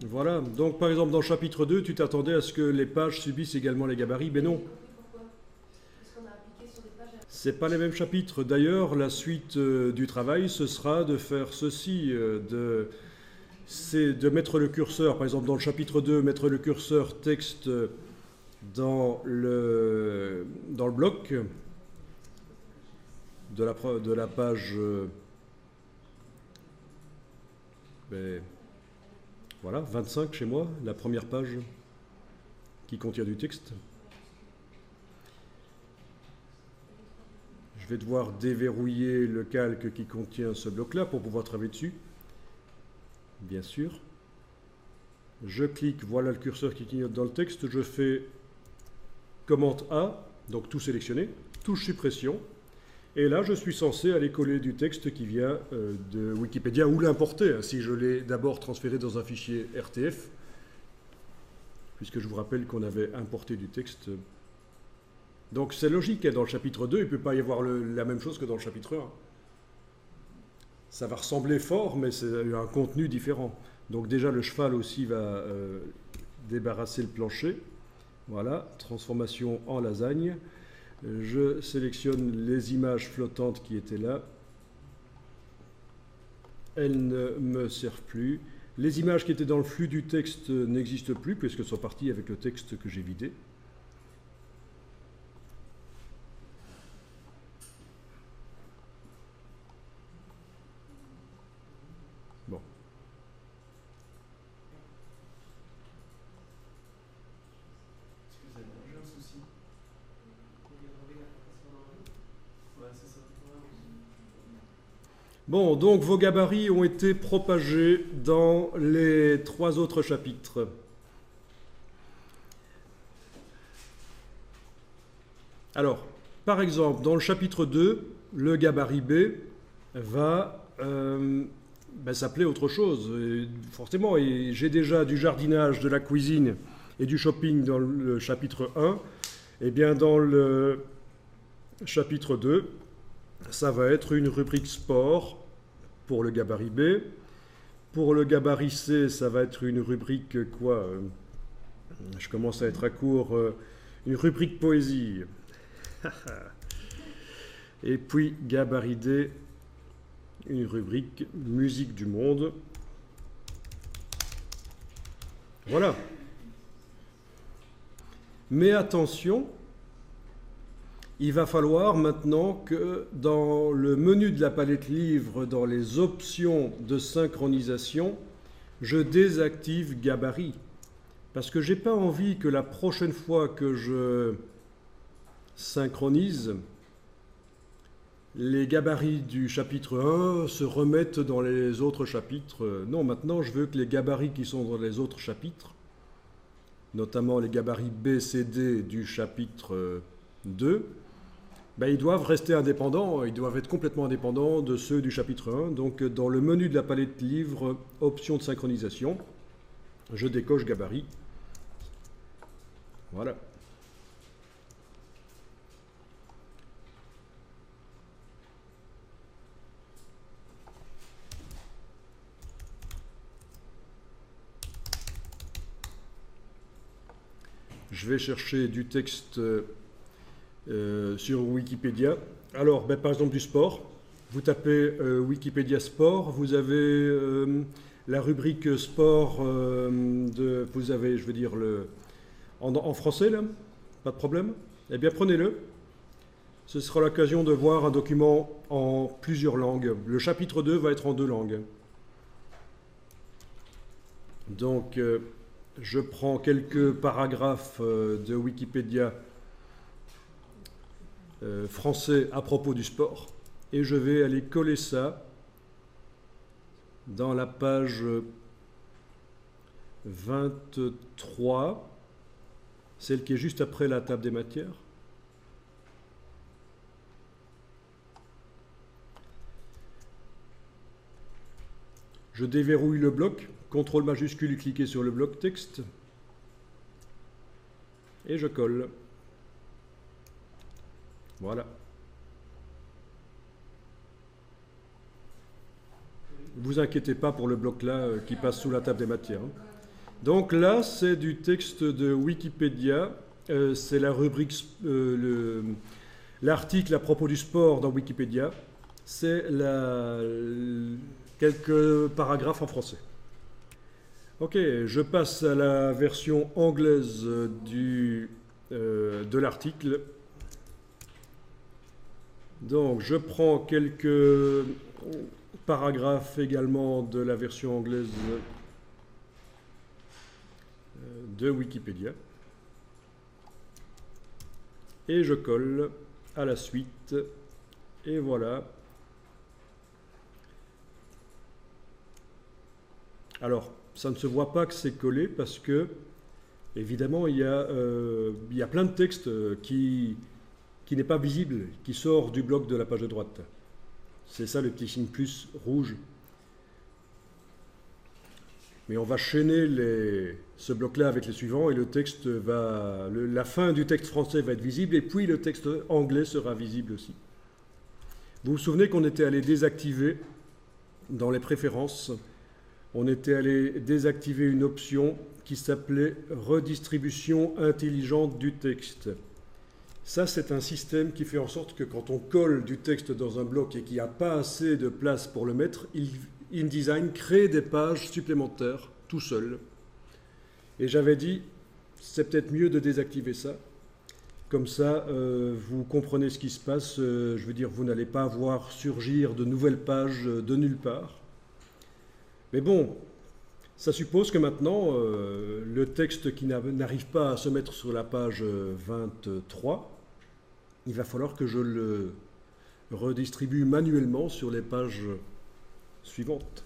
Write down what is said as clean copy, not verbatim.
Voilà. Donc, par exemple, dans le chapitre 2, tu t'attendais à ce que les pages subissent également les gabarits, mais non. C'est pas les mêmes chapitres. D'ailleurs, la suite du travail, ce sera de faire ceci, c'est de mettre le curseur, par exemple dans le chapitre 2, mettre le curseur texte dans le bloc de la page voilà, 25 chez moi, la première page qui contient du texte. Je vais devoir déverrouiller le calque qui contient ce bloc-là pour pouvoir travailler dessus. Bien sûr. Je clique, voilà le curseur qui clignote dans le texte. Je fais commande A, donc tout sélectionner, touche suppression. Et là, je suis censé aller coller du texte qui vient de Wikipédia ou l'importer, hein, si je l'ai d'abord transféré dans un fichier RTF, puisque je vous rappelle qu'on avait importé du texte. Donc c'est logique, hein, dans le chapitre 2, il ne peut pas y avoir la même chose que dans le chapitre 1. Ça va ressembler fort, mais c'est un contenu différent. Donc déjà, le cheval aussi va débarrasser le plancher. Voilà, transformation en lasagne. Je sélectionne les images flottantes qui étaient là. Elles ne me servent plus. Les images qui étaient dans le flux du texte n'existent plus, puisqu'elles sont parties avec le texte que j'ai vidé. Bon. Excusez-moi, j'ai un souci. Ouais, c'est ça. Bon, donc vos gabarits ont été propagés dans les 3 autres chapitres. Alors, par exemple, dans le chapitre 2, le gabarit B va s'appeler autre chose. Et forcément, j'ai déjà du jardinage, de la cuisine et du shopping dans le chapitre 1. Et bien dans le chapitre 2, ça va être une rubrique sport pour le gabarit B. Pour le gabarit C, ça va être une rubrique quoi je commence à être à court. Une rubrique poésie. Et puis gabarit D, une rubrique musique du monde. Voilà. Mais attention, il va falloir maintenant que dans le menu de la palette livre, dans les options de synchronisation, je désactive gabarit. Parce que je n'ai pas envie que la prochaine fois que je synchronise, les gabarits du chapitre 1 se remettent dans les autres chapitres. Non, maintenant je veux que les gabarits qui sont dans les autres chapitres, notamment les gabarits B, C, D du chapitre 2, ils doivent rester indépendants, ils doivent être complètement indépendants de ceux du chapitre 1. Donc dans le menu de la palette livre, option de synchronisation, je décoche gabarit. Voilà. Je vais chercher du texte sur Wikipédia. Alors, par exemple, du sport. Vous tapez Wikipédia Sport, vous avez la rubrique sport vous avez, je veux dire, en français, là, pas de problème. Eh bien, prenez-le. Ce sera l'occasion de voir un document en plusieurs langues. Le chapitre 2 va être en 2 langues. Donc, je prends quelques paragraphes de Wikipédia français à propos du sport et je vais aller coller ça dans la page 23, celle qui est juste après la table des matières. Je déverrouille le bloc, CTRL majuscule, cliquez sur le bloc texte et je colle. Voilà. Ne vous inquiétez pas pour le bloc là qui passe sous la table des matières. Donc là, c'est du texte de Wikipédia. C'est la rubrique, l'article à propos du sport dans Wikipédia. C'est quelques paragraphes en français. Ok, je passe à la version anglaise de l'article. Donc, je prends quelques paragraphes également de la version anglaise de Wikipédia. Et je colle à la suite. Et voilà. Alors, ça ne se voit pas que c'est collé parce que, évidemment, il y a plein de textes qui n'est pas visible, qui sort du bloc de la page de droite. C'est ça le petit signe plus rouge. Mais on va chaîner ce bloc-là avec les suivants et le texte la fin du texte français va être visible et puis le texte anglais sera visible aussi. Vous vous souvenez qu'on était allé désactiver dans les préférences, on était allé désactiver une option qui s'appelait redistribution intelligente du texte. Ça, c'est un système qui fait en sorte que quand on colle du texte dans un bloc et qu'il n'y a pas assez de place pour le mettre, InDesign crée des pages supplémentaires tout seul. Et j'avais dit, c'est peut-être mieux de désactiver ça. Comme ça, vous comprenez ce qui se passe. Je veux dire, vous n'allez pas voir surgir de nouvelles pages de nulle part. Mais bon, ça suppose que maintenant, le texte qui n'arrive pas à se mettre sur la page 23, il va falloir que je le redistribue manuellement sur les pages suivantes.